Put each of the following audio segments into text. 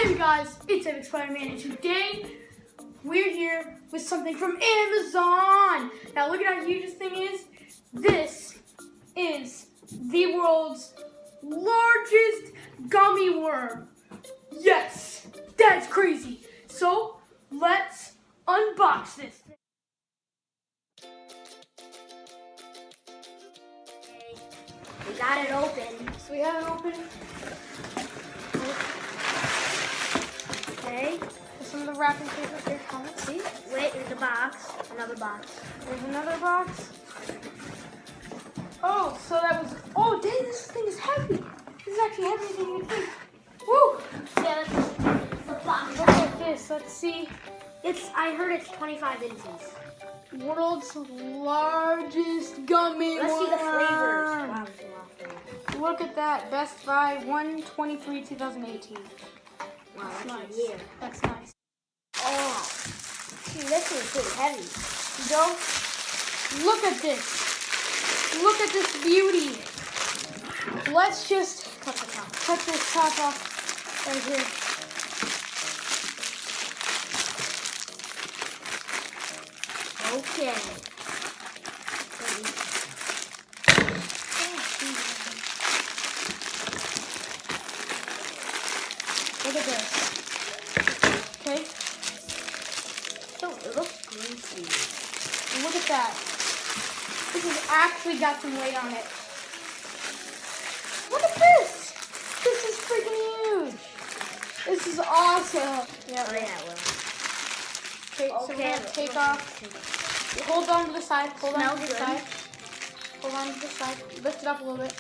Hey guys, it's Epic Spider-Man, and today we're here with something from Amazon. Now look at how huge this thing is. This is the world's largest gummy worm. Yes, that's crazy. So let's unbox this thing. We got it open. So we have it open. Okay. There's some of the wrapping paper here. Come on, see? Wait, there's a box. Another box. There's another box. Oh, so that was. Oh, dang! This thing is heavy. This is actually heavier than you think. Woo! Yeah, the box. Look at this. Let's see. I heard it's 25 inches. World's largest gummy Let's see the flavors. worm. Wow, there's a lot of flavors. Look at that. Best Buy 1/23/2018. Wow, that's Nice. a year. That's nice. Oh, see, this is pretty heavy. Go. Look at this. Look at this beauty. Let's just cut this top off right here. Okay. Look at this. Okay. So it looks greasy. Look at that. This has actually got some weight on it. Look at this. This is freaking huge. This is awesome. Oh yeah, well. Okay, so we're Okay, gonna take off. Hold on to the side. Hold on Smells to the good. side. Hold on to the side. Lift it up a little bit.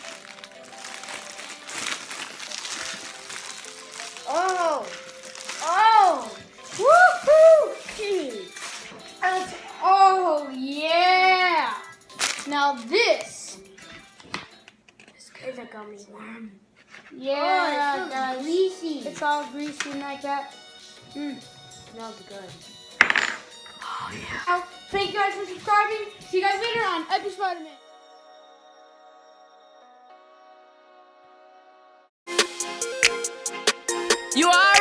Oh. Oh! Woohoo! Gee. Oh yeah! Now this It's a gummy worm. yeah, Oh, it guys. smells greasy. It's all greasy and like that. Smells good. Oh yeah. Thank you guys for subscribing. See you guys later on Epic Spider-Man. You are